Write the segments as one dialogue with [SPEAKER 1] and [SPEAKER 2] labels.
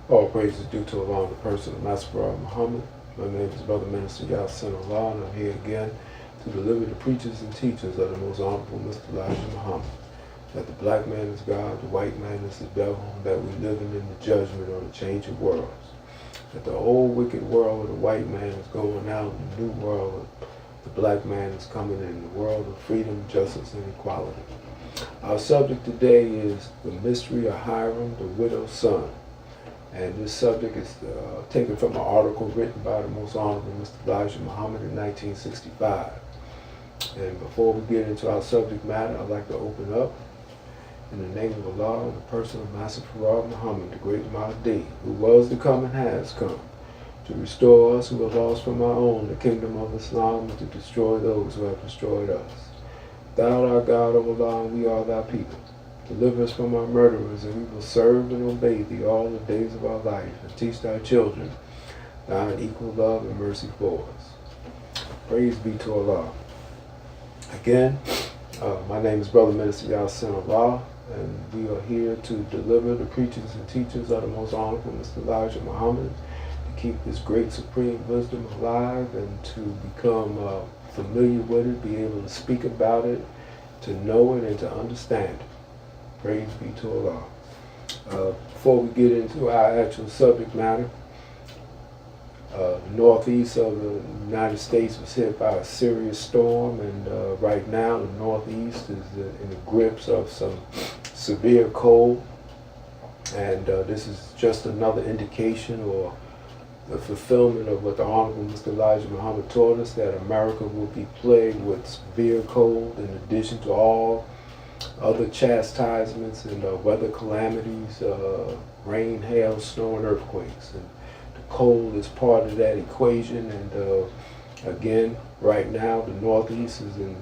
[SPEAKER 1] All praise is due to Allah, the person of Master Muhammad. My name is Brother Minister YaSin Allah, and I'm here again to deliver the preachers and teachers of the most honorable Mr. Muhammad. That the black man is God, the white man is the devil, and that we living in the judgment or the change of worlds. That the old wicked world of the white man is going out, and the new world of the black man is coming in, the world of freedom, justice, and equality. Our subject today is the mystery of Hiram, the widow's son. And this subject is taken from an article written by the most honorable Mr. Muhammad in 1965. And before we get into our subject matter, I'd like to open up in the name of Allah, in the person of Master Muhammad, the great Mahdi, who was to come and has come, to restore us who are lost from our own, the kingdom of Islam, and to destroy those who have destroyed us. Thou art our God, O Allah, and we are thy people. Deliver us from our murderers, and we will serve and obey thee all the days of our life, and teach thy children thine equal love and mercy for us. Praise be to Allah. Again, my name is Brother Minister YaSin Allah, and we are here to deliver the preachers and teachers of the most honorable Mr. Muhammad, to keep this great supreme wisdom alive, and to become familiar with it, be able to speak about it, to know it, and to understand it. Praise be to Allah. Before we get into our actual subject matter, the northeast of the United States was hit by a serious storm, and right now the northeast is in the grips of some severe cold, and this is just another indication or the fulfillment of what the Honorable Mr. Muhammad taught us, that America will be plagued with severe cold in addition to all other chastisements and weather calamities, rain, hail, snow, and earthquakes. And the cold is part of that equation. And again, right now, the Northeast is in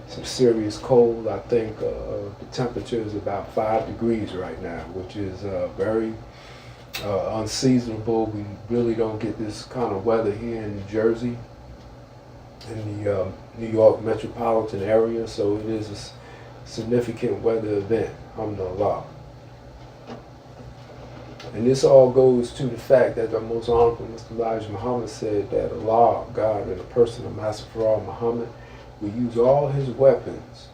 [SPEAKER 1] some serious cold. I think the temperature is about 5 degrees right now, which is very unseasonable. We really don't get this kind of weather here in New Jersey, in the New York metropolitan area, so it is a significant weather event, alhamdulillah. And this all goes to the fact that the most honorable Mr. Muhammad said that Allah, God, in the person of Master Muhammad, will use all his weapons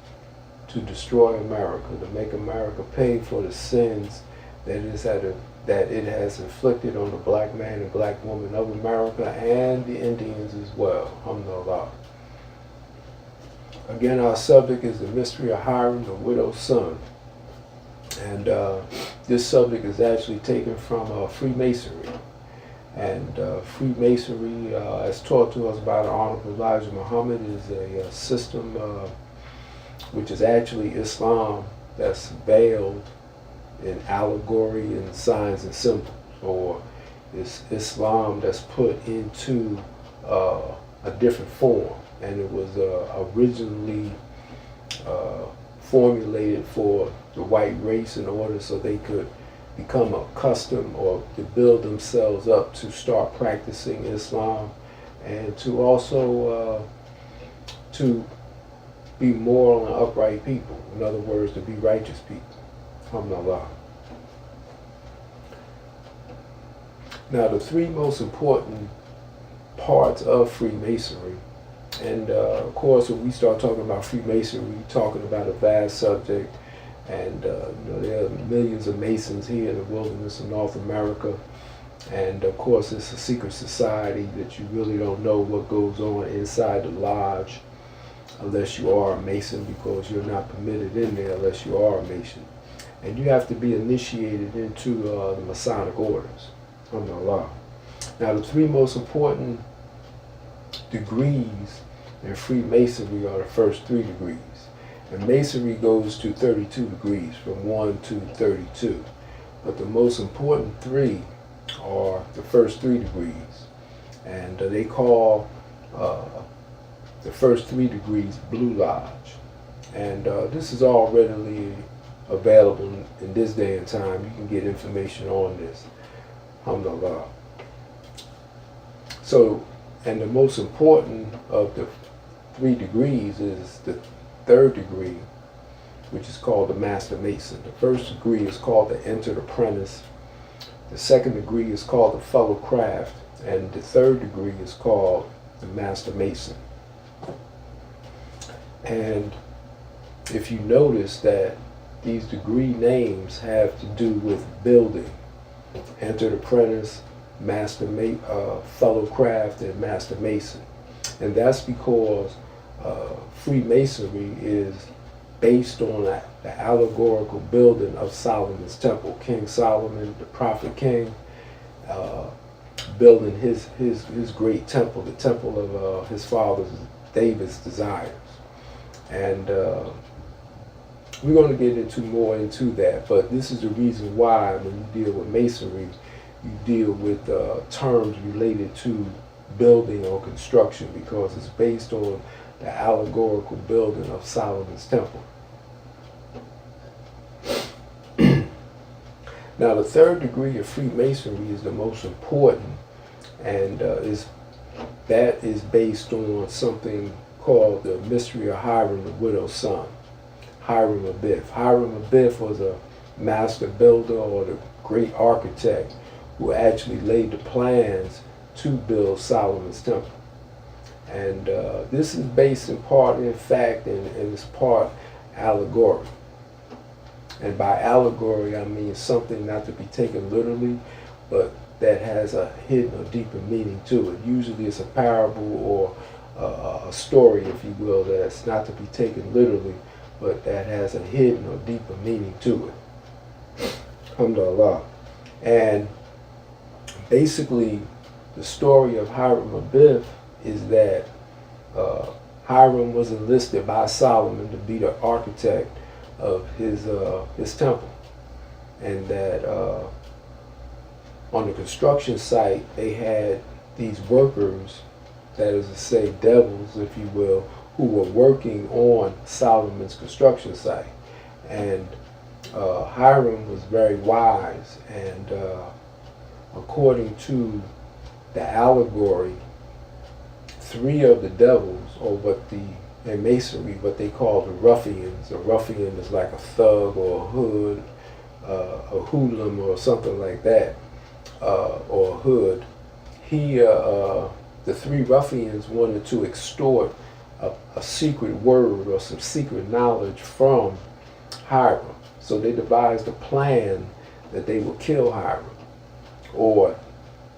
[SPEAKER 1] to destroy America, to make America pay for the sins that it has inflicted on the black man and black woman of America and the Indians as well, alhamdulillah. Again, our subject is the mystery of Hiram, the widow's son. And this subject is actually taken from Freemasonry. And Freemasonry, as taught to us by the Honorable Elijah Muhammad, is a system which is actually Islam that's veiled in allegory and signs and symbols, or it's Islam that's put into a different form. And it was originally formulated for the white race in order so they could become accustomed or to build themselves up to start practicing Islam, and to also to be moral and upright people. In other words, to be righteous people. Alhamdulillah. Now, the three most important parts of Freemasonry, and of course, when we start talking about Freemasonry, we're talking about a vast subject, and there are millions of Masons here in the wilderness of North America, and of course, it's a secret society that you really don't know what goes on inside the lodge unless you are a Mason, because you're not permitted in there unless you are a Mason, and you have to be initiated into the Masonic orders. Alhamdulillah. Now, the three most important degrees in Freemasonry are the first 3 degrees. And Masonry goes to 32 degrees, from 1 to 32. But the most important 3 are the first 3 degrees. And they call the first 3 degrees Blue Lodge. And this is all readily available in this day and time. You can get information on this. Alhamdulillah. So, and the most important of the 3 degrees is the 3rd degree, which is called the Master Mason. The first degree is called the Entered Apprentice. The second degree is called the fellow craft, and the third degree is called the master mason. And if you notice that these degree names have to do with building, entered apprentice, fellow craft, and master mason. And that's because Freemasonry is based on the allegorical building of Solomon's temple. King Solomon, the prophet king, building his great temple, the temple of his father David's desires. And we're going to get more into that, but this is the reason why when you deal with masonry, you deal with terms related to building or construction, because it's based on the allegorical building of Solomon's temple. Now, the third degree of Freemasonry is the most important, and that is based on something called the mystery of Hiram, the widow's son, Hiram Abiff. Hiram Abiff was a master builder, or the great architect, who actually laid the plans to build Solomon's temple. And this is based in part in fact, and it's part allegory. And by allegory, I mean something not to be taken literally, but that has a hidden or deeper meaning to it. Usually it's a parable or a story, if you will, that's not to be taken literally, but that has a hidden or deeper meaning to it. Alhamdulillah. And basically, the story of Hiram Abiff is that Hiram was enlisted by Solomon to be the architect of his temple, and that on the construction site they had these workers, that is to say devils, if you will, who were working on Solomon's construction site. And Hiram was very wise, and according to the allegory, 3 of the devils, or in Masonry, what they call the ruffians. A ruffian is like a thug or a hood, a hoodlum or something like that, or a hood. The 3 ruffians wanted to extort a secret word or some secret knowledge from Hiram. So they devised a plan that they would kill Hiram. Or,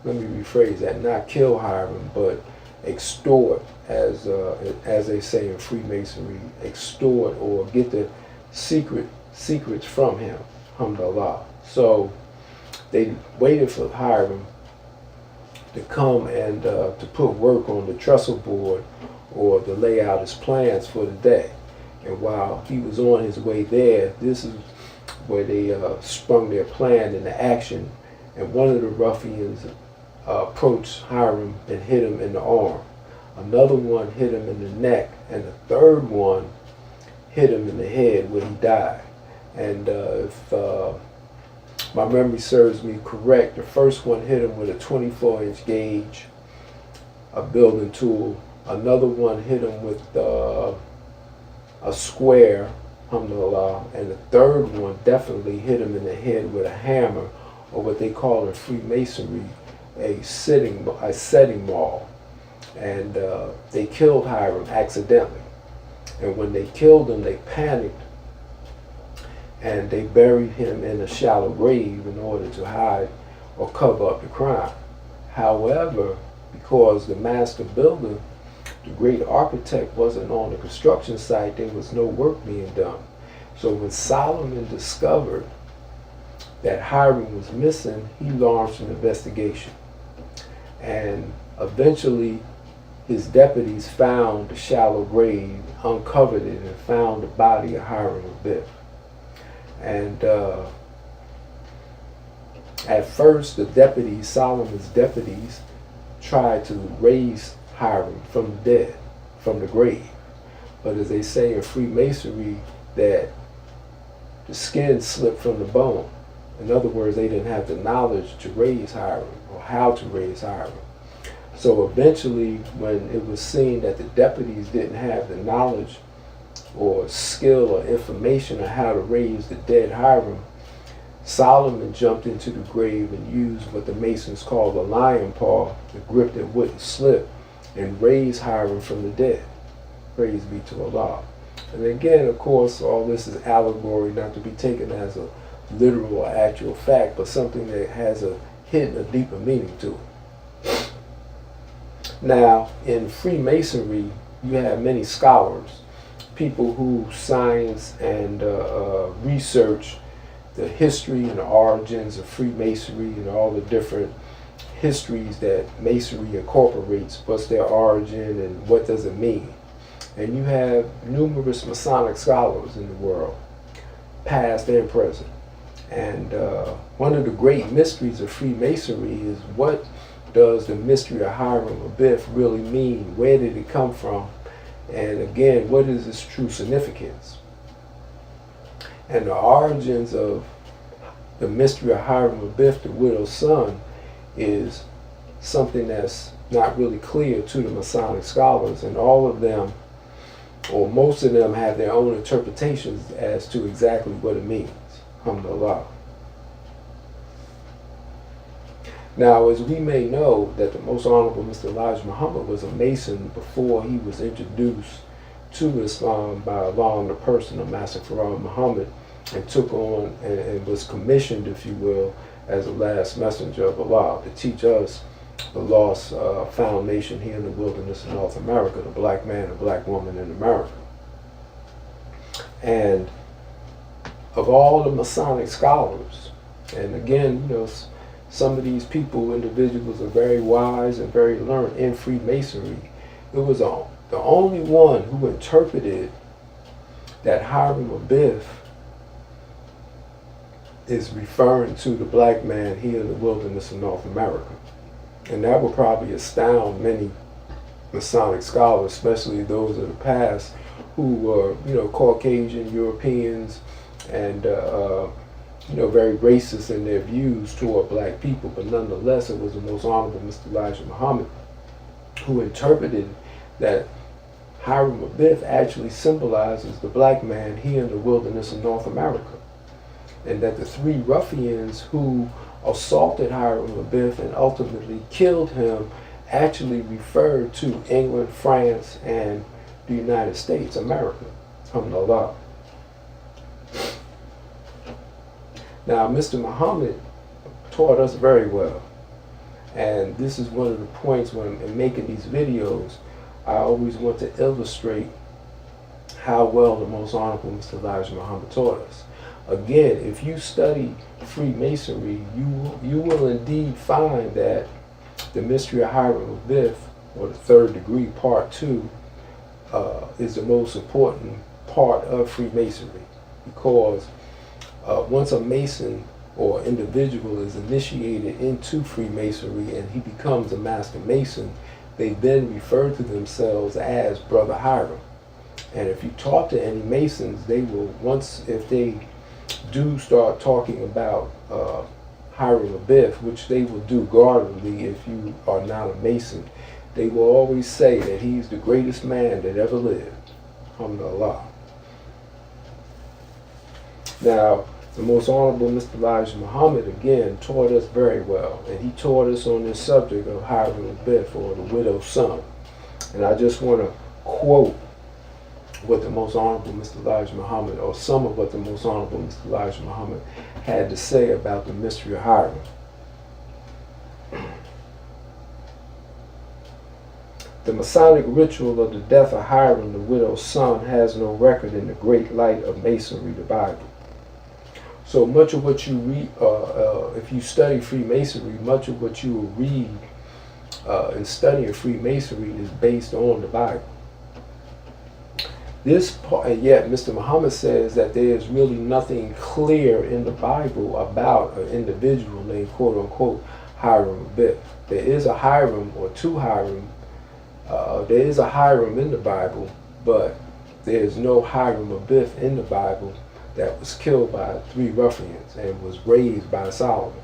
[SPEAKER 1] let me rephrase that, not kill Hiram, but extort, as they say in Freemasonry, extort or get the secrets from him, alhamdulillah. So they waited for Hiram to come and to put work on the trestle board or to lay out his plans for the day. And while he was on his way there, this is where they sprung their plan into action. And one of the ruffians approached Hiram and hit him in the arm. Another one hit him in the neck, and the third one hit him in the head where he died. And if my memory serves me correct, the first one hit him with a 24-inch gauge, a building tool. Another one hit him with a square, alhamdulillah. And the third one definitely hit him in the head with a hammer, or what they call in Freemasonry a setting maul. And they killed Hiram accidentally. And when they killed him, they panicked, and they buried him in a shallow grave in order to hide or cover up the crime. However, because the master builder, the great architect, wasn't on the construction site, there was no work being done. So when Solomon discovered that Hiram was missing, he launched an investigation. And eventually, his deputies found the shallow grave, uncovered it, and found the body of Hiram Abiff. And at first, Solomon's deputies, tried to raise Hiram from the dead, from the grave. But as they say in Freemasonry, that the skin slipped from the bone. In other words, they didn't have the knowledge to raise Hiram, or how to raise Hiram. So eventually, when it was seen that the deputies didn't have the knowledge or skill or information on how to raise the dead Hiram, Solomon jumped into the grave and used what the Masons call the lion paw, the grip that wouldn't slip, and raised Hiram from the dead. Praise be to Allah. And again, of course, all this is allegory, not to be taken as a literal or actual fact, but something that has a deeper meaning to it. Now, in Freemasonry, you have many scholars, people who science and research the history and the origins of Freemasonry and all the different histories that Masonry incorporates. What's their origin and what does it mean? And you have numerous Masonic scholars in the world, past and present. And one of the great mysteries of Freemasonry is, what does the mystery of Hiram Abiff really mean? Where did it come from? And again, what is its true significance? And the origins of the mystery of Hiram Abiff, the widow's son, is something that's not really clear to the Masonic scholars, and all of them, or most of them, have their own interpretations as to exactly what it means. Alhamdulillah. Now, as we may know, that the Most Honorable Mr. Elijah Muhammad was a Mason before he was introduced to Islam by Allah in the person of Master Muhammad, and took on and was commissioned, if you will, as the last messenger of Allah to teach us, the lost found nation here in the wilderness of North America, the black man and black woman in America. And of all the Masonic scholars, and again, you know, some of these people, individuals, are very wise and very learned in Freemasonry. It was the only one who interpreted that Hiram Abiff is referring to the black man here in the wilderness of North America. And that would probably astound many Masonic scholars, especially those of the past who were, you know, Caucasian Europeans and, you know, very racist in their views toward black people. But nonetheless, it was the Most Honorable Mr. Elijah Muhammad who interpreted that Hiram Abiff actually symbolizes the black man here in the wilderness of North America. And that the three ruffians who assaulted Hiram Abiff and ultimately killed him actually referred to England, France, and the United States, America. Alhamdulillah. Now, Mr. Muhammad taught us very well. And this is one of the points when in making these videos, I always want to illustrate how well the Most Honorable Mr. Elijah Muhammad taught us. Again, if you study Freemasonry, you will indeed find that the mystery of Hiram Abiff, or the third degree, part 2, is the most important part of Freemasonry, because once a Mason or individual is initiated into Freemasonry and he becomes a Master Mason, they then refer to themselves as Brother Hiram. And if you talk to any Masons, they will, if they do start talking about Hiram Abiff, which they will do guardedly if you are not a Mason, they will always say that he's the greatest man that ever lived. Alhamdulillah. Now, the Most Honorable Mr. Elijah Muhammad, again, taught us very well. And he taught us on this subject of Hiram Abiff, or the widow's son. And I just want to quote what the Most Honorable Mr. Elijah Muhammad, or some of what the Most Honorable Mr. Elijah Muhammad had to say about the mystery of Hiram. The Masonic ritual of the death of Hiram, the widow's son, has no record in the great light of Masonry, the Bible. So much of what you read, if you study Freemasonry, much of what you will read in studying Freemasonry is based on the Bible. This part, and yet Mr. Muhammad says that there is really nothing clear in the Bible about an individual named, quote unquote, Hiram Abiff. There is a Hiram, or two Hiram. There is a Hiram in the Bible, but there is no Hiram Abiff in the Bible that was killed by three ruffians and was raised by Solomon.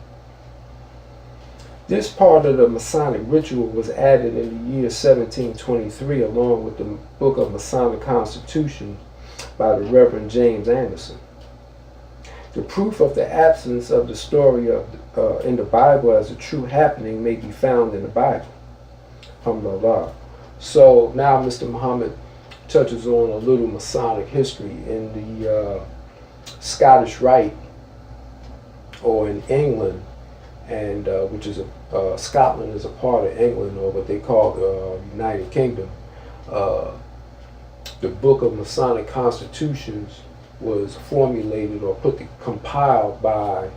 [SPEAKER 1] This part of the Masonic ritual was added in the year 1723 along with the Book of Masonic Constitution by the Reverend James Anderson. The proof of the absence of the story of in the Bible as a true happening may be found in the Bible. Alhamdulillah. So now Mr. Muhammad touches on a little Masonic history in the Scottish Rite, or in England, and which is Scotland is a part of England, or what they call the United Kingdom. The Book of Masonic Constitutions was formulated or compiled by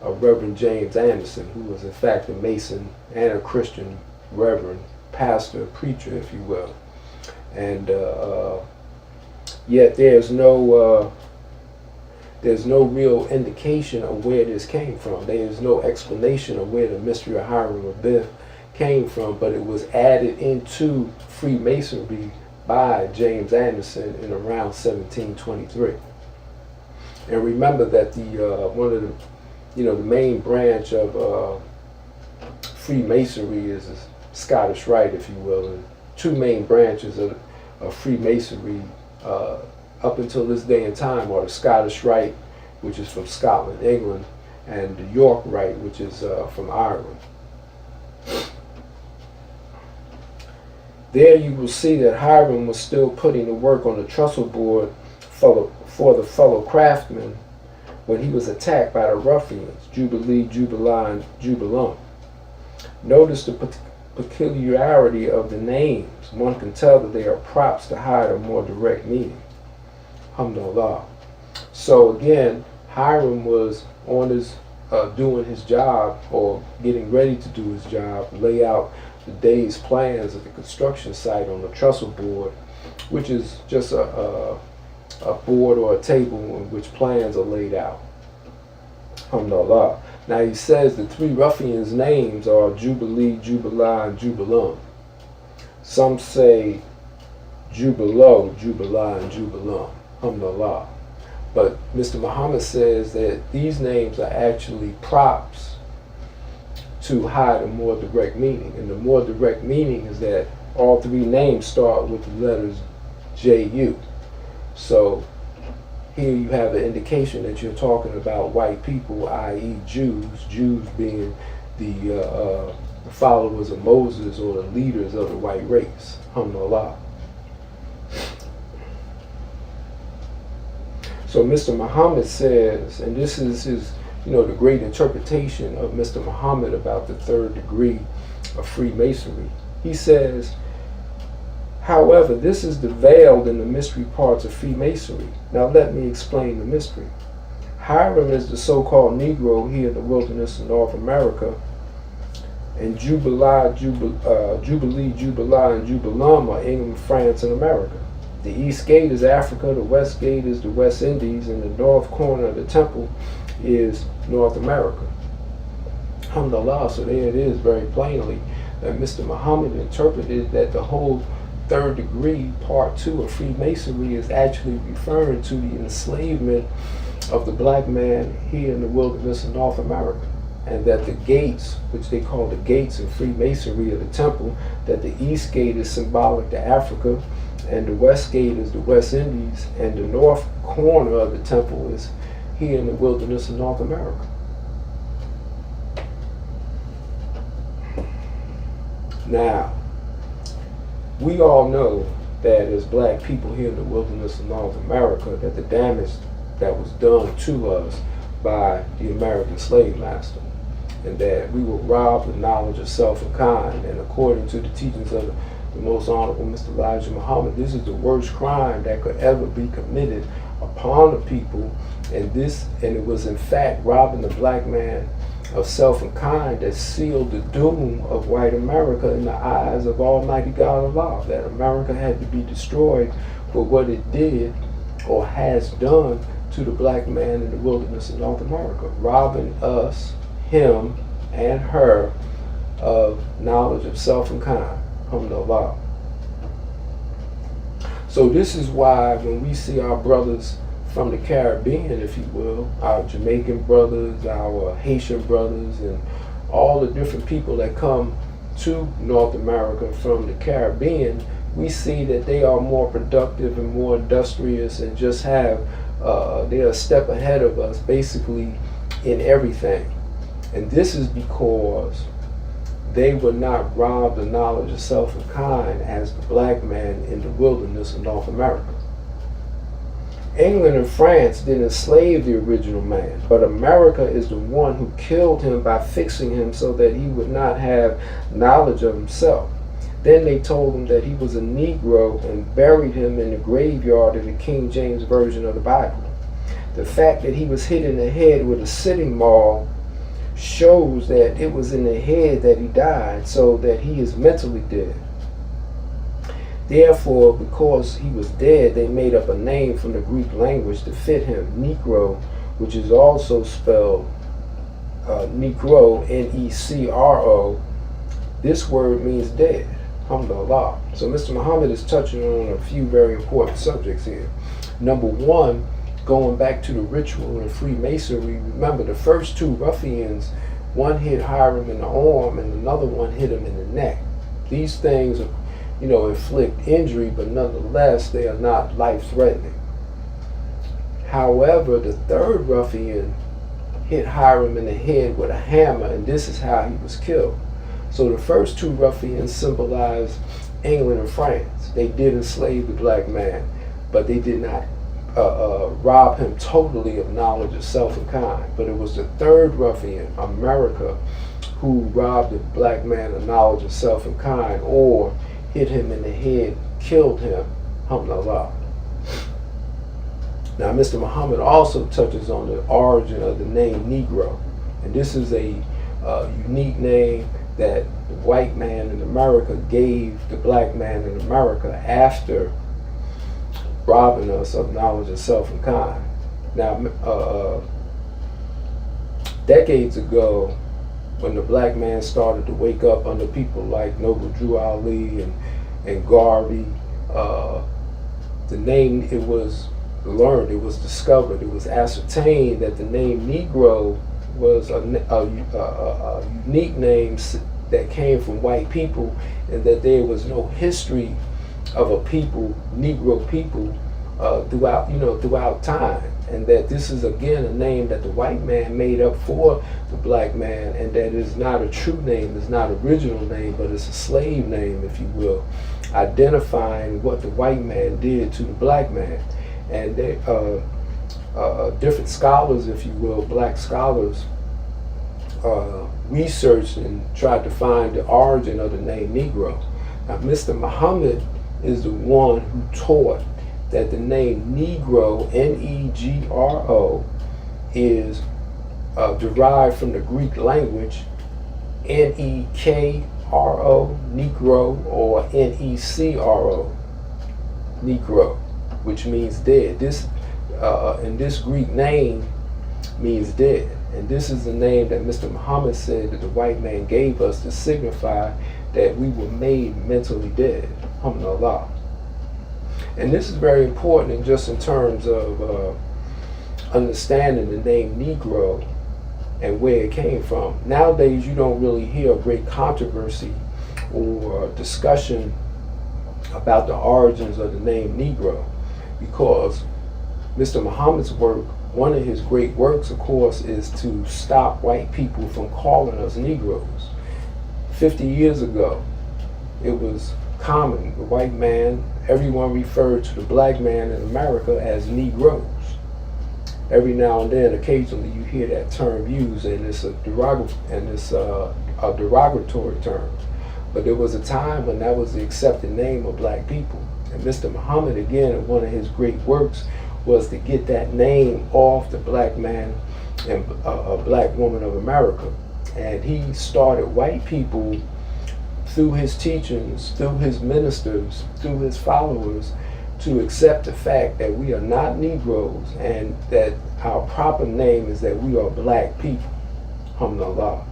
[SPEAKER 1] Reverend James Anderson, who was in fact a Mason and a Christian reverend, pastor, preacher, if you will. And yet there's no real indication of where this came from. There is no explanation of where the mystery of Hiram Abiff came from, but it was added into Freemasonry by James Anderson in around 1723. And remember that the one of the main branch of Freemasonry is the Scottish Rite, if you will. And two main branches of Freemasonry up until this day and time are the Scottish Rite, which is from Scotland, England, and the York Rite, which is from Ireland. There you will see that Hiram was still putting the work on the trestle board for the fellow craftsmen when he was attacked by the ruffians, Jubilee, Jubilee, and Jubilum. Notice the peculiarity of the names. One can tell that they are props to hide a more direct meaning. Alhamdulillah. So again, Hiram was on his doing his job, or getting ready to do his job, lay out the day's plans of the construction site on the trestle board, which is just a board or a table in which plans are laid out. Alhamdulillah. Now he says the three ruffians' names are Jubilee, Jubilee, and Jubilum. Some say Jubilo, Jubilee, and Jubilum. Alhamdulillah. But Mr. Muhammad says that these names are actually props to hide a more direct meaning. And the more direct meaning is that all three names start with the letters J-U. So here you have an indication that you're talking about white people, i.e. Jews, Jews being the followers of Moses or the leaders of the white race. Alhamdulillah. So Mr. Muhammad says, and this is his, the great interpretation of Mr. Muhammad about the third degree of Freemasonry. He says, however, this is the veiled in the mystery parts of Freemasonry. Now let me explain the mystery. Hiram is the so-called Negro here in the wilderness of North America, and Jubilee, Jubilee, and Jubilum are England, France, and America. The East Gate is Africa, the West Gate is the West Indies, and the north corner of the temple is North America. Alhamdulillah, so there it is very plainly that Mr. Muhammad interpreted that the whole third degree, part 2 of Freemasonry is actually referring to the enslavement of the black man here in the wilderness of North America. And that the gates, which they call the gates in Freemasonry of the temple, that the East Gate is symbolic to Africa, and the West Gate is the West Indies, and the north corner of the temple is here in the wilderness of North America. Now, we all know that as black people here in the wilderness of North America, that the damage that was done to us by the American slave master, and that we were robbed of knowledge of self and kind. And according to the teachings of the Most Honorable Mr. Elijah Muhammad, this is the worst crime that could ever be committed upon the people. And it was in fact robbing the black man of self and kind that sealed the doom of white America in the eyes of Almighty God Allah, that America had to be destroyed for what it did or has done to the black man in the wilderness of North America, robbing us, him, and her of knowledge of self and kind. Alhamdulillah. So this is why when we see our brothers from the Caribbean, if you will, our Jamaican brothers, our Haitian brothers, and all the different people that come to North America from the Caribbean, we see that they are more productive and more industrious and just have they're a step ahead of us basically in everything. And this is because they were not robbed of knowledge of self and kind as the black man in the wilderness of North America. England and France didn't enslave the original man, but America is the one who killed him by fixing him so that he would not have knowledge of himself. Then they told him that he was a Negro and buried him in the graveyard in the King James Version of the Bible. The fact that he was hit in the head with a sitting maul shows that it was in the head that he died, so that he is mentally dead. Therefore, because he was dead, they made up a name from the Greek language to fit him, Negro, which is also spelled Necro, N-E-C-R-O. This word means dead, alhamdulillah. So Mr. Muhammad is touching on a few very important subjects here. Number one, going back to the ritual in Freemasonry, remember the first two ruffians, one hit Hiram in the arm and another one hit him in the neck. These things inflict injury, but nonetheless, they are not life-threatening. However, the third ruffian hit Hiram in the head with a hammer, and this is how he was killed. So the first two ruffians symbolize England and France. They did enslave the black man, but they did not rob him totally of knowledge of self and kind. But it was the third ruffian, America, who robbed the black man of knowledge of self and kind, or hit him in the head, killed him, alhamdulillah. Now, Mr. Muhammad also touches on the origin of the name Negro, and this is a unique name that the white man in America gave the black man in America after robbing us of knowledge of self and kind. Now, decades ago, when the black man started to wake up under people like Noble Drew Ali and Garvey, the name, it was learned, it was discovered, it was ascertained that the name Negro was a unique name that came from white people, and that there was no history of a people, Negro people, throughout time, and that this is again a name that the white man made up for the black man, and that is not a true name, it's not an original name, but it's a slave name, if you will, identifying what the white man did to the black man. And they, different scholars, if you will, black scholars, researched and tried to find the origin of the name Negro. Now, Mr. Muhammad is the one who taught that the name Negro, N-E-G-R-O, is derived from the Greek language N-E-K-R-O, Negro, or N-E-C-R-O, Negro, which means dead. This Greek name means dead. And this is the name that Mr. Muhammad said that the white man gave us to signify that we were made mentally dead. Alhamdulillah. And this is very important just in terms of understanding the name Negro and where it came from. Nowadays, you don't really hear a great controversy or discussion about the origins of the name Negro, because Mr. Muhammad's work, one of his great works, of course, is to stop white people from calling us Negroes. 50 years ago, it was common, the white man, everyone referred to the black man in America as Negroes. Every now and then, occasionally, you hear that term used, and it's a derogatory term. But there was a time when that was the accepted name of black people. And Mr. Muhammad, again, one of his great works was to get that name off the black man and a black woman of America. And he started white people, through his teachings, through his ministers, through his followers, to accept the fact that we are not Negroes and that our proper name is that we are black people. Alhamdulillah.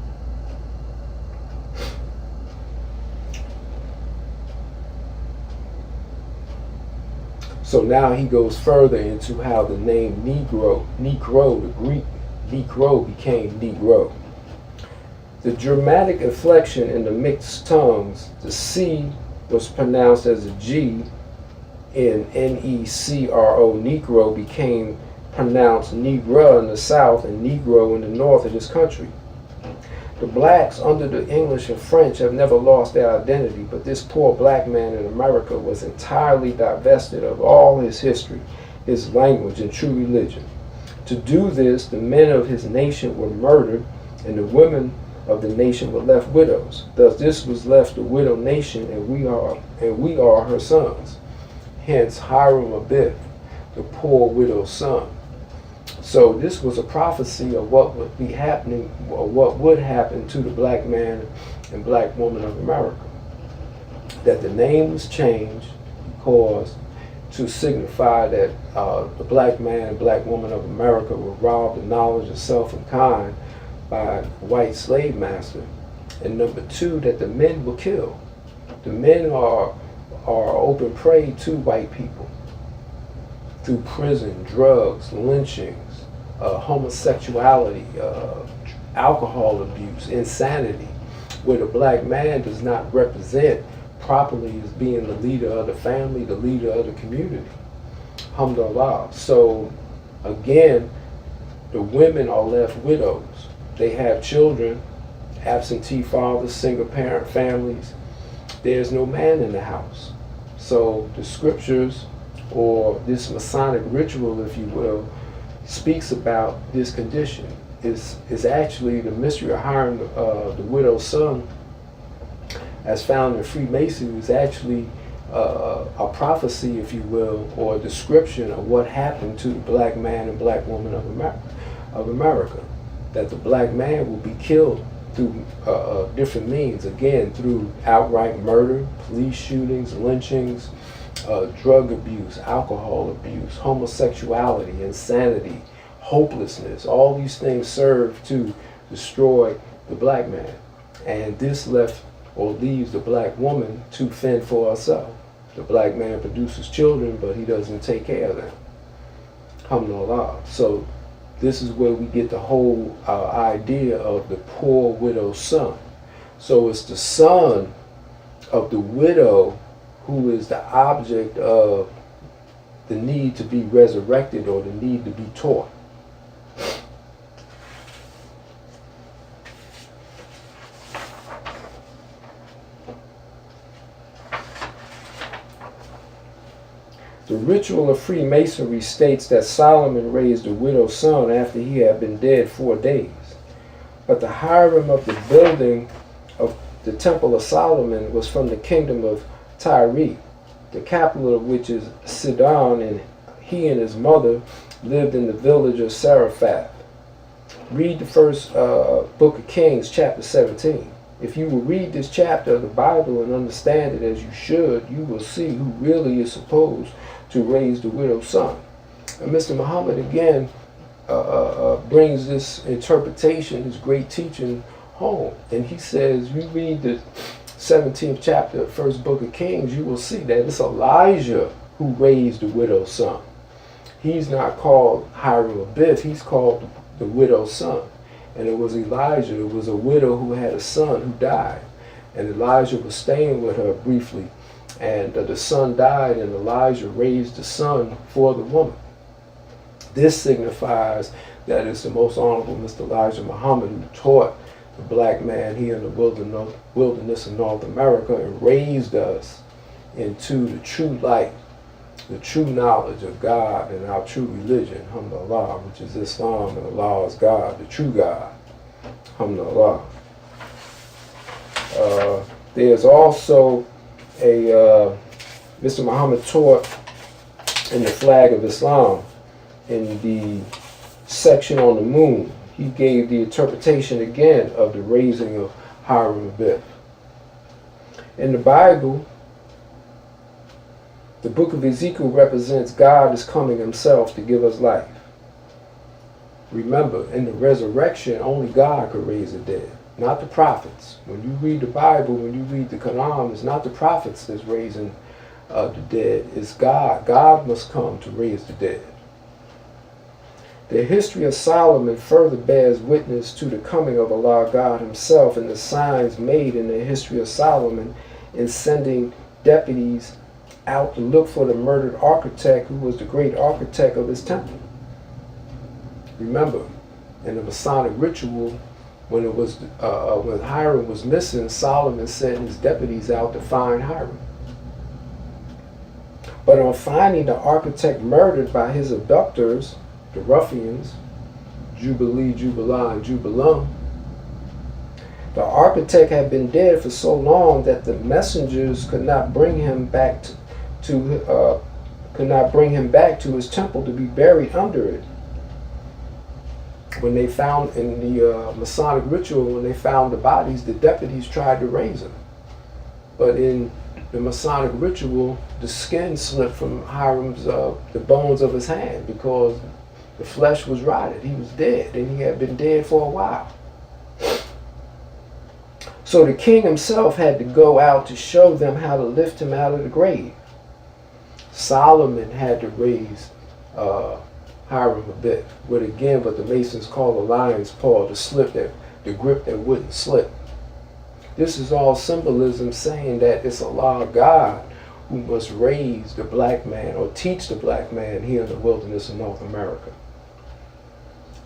[SPEAKER 1] So now he goes further into how the name Negro, the Greek Negro, became Negro. The dramatic inflection in the mixed tongues, the C was pronounced as a G in N-E-C-R-O, Negro, became pronounced Negro in the South and Negro in the North of this country. The blacks under the English and French have never lost their identity, but this poor black man in America was entirely divested of all his history, his language, and true religion. To do this, the men of his nation were murdered, and the women of the nation were left widows. Thus this was left a widow nation, and we are her sons. Hence Hiram Abiff, the poor widow's son. So this was a prophecy of what would be happening, or what would happen to the black man and black woman of America. That the name was changed because to signify that the black man and black woman of America were robbed of knowledge of self and kind by a white slave master. And number two, that the men were killed. The men are open prey to white people through prison, drugs, lynchings, homosexuality, alcohol abuse, insanity, where the black man does not represent properly as being the leader of the family, the leader of the community. Alhamdulillah. So again, the women are left widows. They have children, absentee fathers, single parent families. There's no man in the house. So the scriptures, or this Masonic ritual, if you will, speaks about this condition. Is actually the mystery of Hiram, the widow's son, as found in Freemasonry, is actually a prophecy, if you will, or a description of what happened to the black man and black woman of America. That the black man will be killed through different means, again, through outright murder, police shootings, lynchings, drug abuse, alcohol abuse, homosexuality, insanity, hopelessness. All these things serve to destroy the black man. And this left or leaves the black woman to fend for herself. The black man produces children, but he doesn't take care of them. Alhamdulillah. So this is where we get the whole idea of the poor widow's son. So it's the son of the widow who is the object of the need to be resurrected, or the need to be taught. The ritual of Freemasonry states that Solomon raised a widow's son after he had been dead 4 days. But the Hiram of the building of the Temple of Solomon was from the kingdom of Tyre, the capital of which is Sidon, and he and his mother lived in the village of Zarephath. Read the first book of Kings, chapter 17. If you will read this chapter of the Bible and understand it as you should, you will see who really is supposed to raise the widow's son. And Mr. Muhammad again brings this interpretation, this great teaching home. And he says, you read the 17th chapter, first book of Kings, you will see that it's Elijah who raised the widow's son. He's not called Hiram Abiff, he's called the widow's son. And it was Elijah, it was a widow who had a son who died. And Elijah was staying with her briefly. And the son died, and Elijah raised the son for the woman. This signifies that it's the most honorable Mr. Elijah Muhammad who taught the black man here in the wilderness of North America and raised us into the true light, the true knowledge of God and our true religion, alhamdulillah, which is Islam, and Allah is God, the true God, alhamdulillah. There's also Mr. Muhammad taught in the flag of Islam, in the section on the moon, he gave the interpretation again of the raising of Hiram Abiff. In the Bible, the book of Ezekiel represents God as coming himself to give us life. Remember, in the resurrection, only God could raise the dead, not the prophets. When you read the Bible, when you read the Quran, it's not the prophets that's raising the dead, it's God. God must come to raise the dead. The history of Solomon further bears witness to the coming of Allah God himself, and the signs made in the history of Solomon in sending deputies out to look for the murdered architect who was the great architect of his temple. Remember, in the Masonic ritual, when Hiram was missing, Solomon sent his deputies out to find Hiram. But on finding the architect murdered by his abductors, the ruffians, Jubilee, Jubilah, and Jubilum, the architect had been dead for so long that the messengers could not bring him back to his temple to be buried under it. When they found in the Masonic ritual, when they found the bodies, the deputies tried to raise them. But in the Masonic ritual, the skin slipped from Hiram's, the bones of his hand, because the flesh was rotted. He was dead, and he had been dead for a while. So the king himself had to go out to show them how to lift him out of the grave. Solomon had to raise Hiram Abiff with, again, what the Masons call a lion's paw, the grip that wouldn't slip. This is all symbolism saying that it's Allah God who must raise the black man or teach the black man here in the wilderness of North America.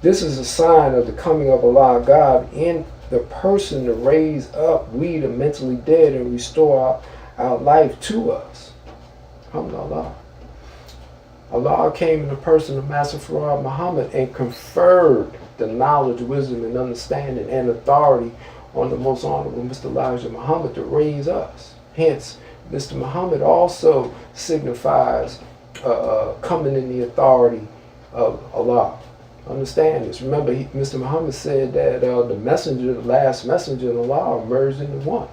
[SPEAKER 1] This is a sign of the coming of Allah God in the person to raise up we, the mentally dead, and restore our life to us. Alhamdulillah. Allah came in the person of Master Farad Muhammad and conferred the knowledge, wisdom, and understanding and authority on the most honorable Mr. Elijah Muhammad to raise us. Hence, Mr. Muhammad also signifies coming in the authority of Allah. Understand this. Remember, Mr. Muhammad said that the messenger, the last messenger of Allah, merged into one.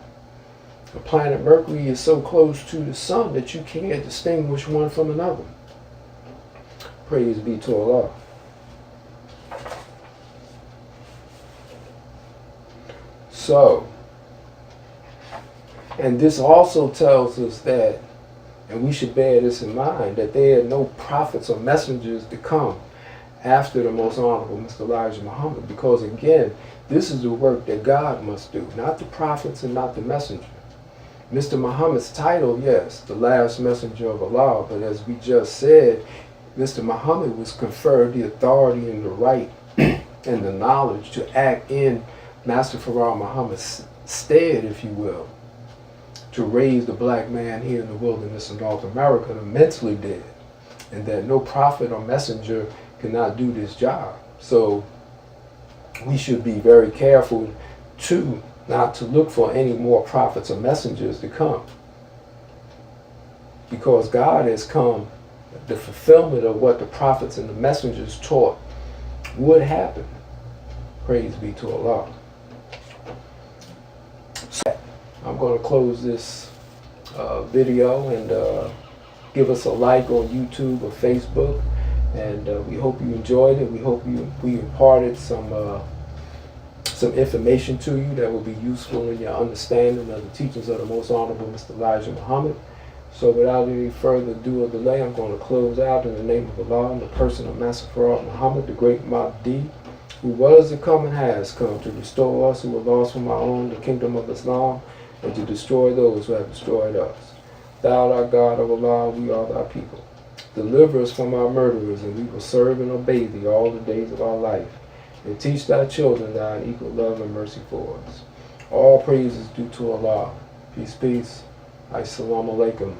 [SPEAKER 1] The planet Mercury is so close to the sun that you can't distinguish one from another. Praise be to Allah. So, and this also tells us that, and we should bear this in mind, that there are no prophets or messengers to come after the most honorable Mr. Elijah Muhammad, because again, this is the work that God must do, not the prophets and not the messenger. Mr. Muhammad's title, yes, the last messenger of Allah, but as we just said, Mr. Muhammad was conferred the authority and the right and the knowledge to act in Master Farad Muhammad's stead, if you will, to raise the black man here in the wilderness of North America, the mentally dead, and that no prophet or messenger cannot do this job. So we should be very careful not to look for any more prophets or messengers to come, because God has come, the fulfillment of what the prophets and the messengers taught would happen. Praise be to Allah. So I'm going to close this video and give us a like on YouTube or Facebook, and we hope you enjoyed it. We hope we imparted some information to you that will be useful in your understanding of the teachings of the most honorable Mr. Elijah Muhammad. So without any further ado or delay, I'm going to close out in the name of Allah, in the person of Master Farad Muhammad, the great Mahdi, who was to come and has come to restore us who were lost from our own, the kingdom of Islam, and to destroy those who have destroyed us. Thou art God of Allah, we are thy people. Deliver us from our murderers, and we will serve and obey thee all the days of our life, and teach thy children thine equal love and mercy for us. All praise is due to Allah. Peace, peace. Assalamu alaikum.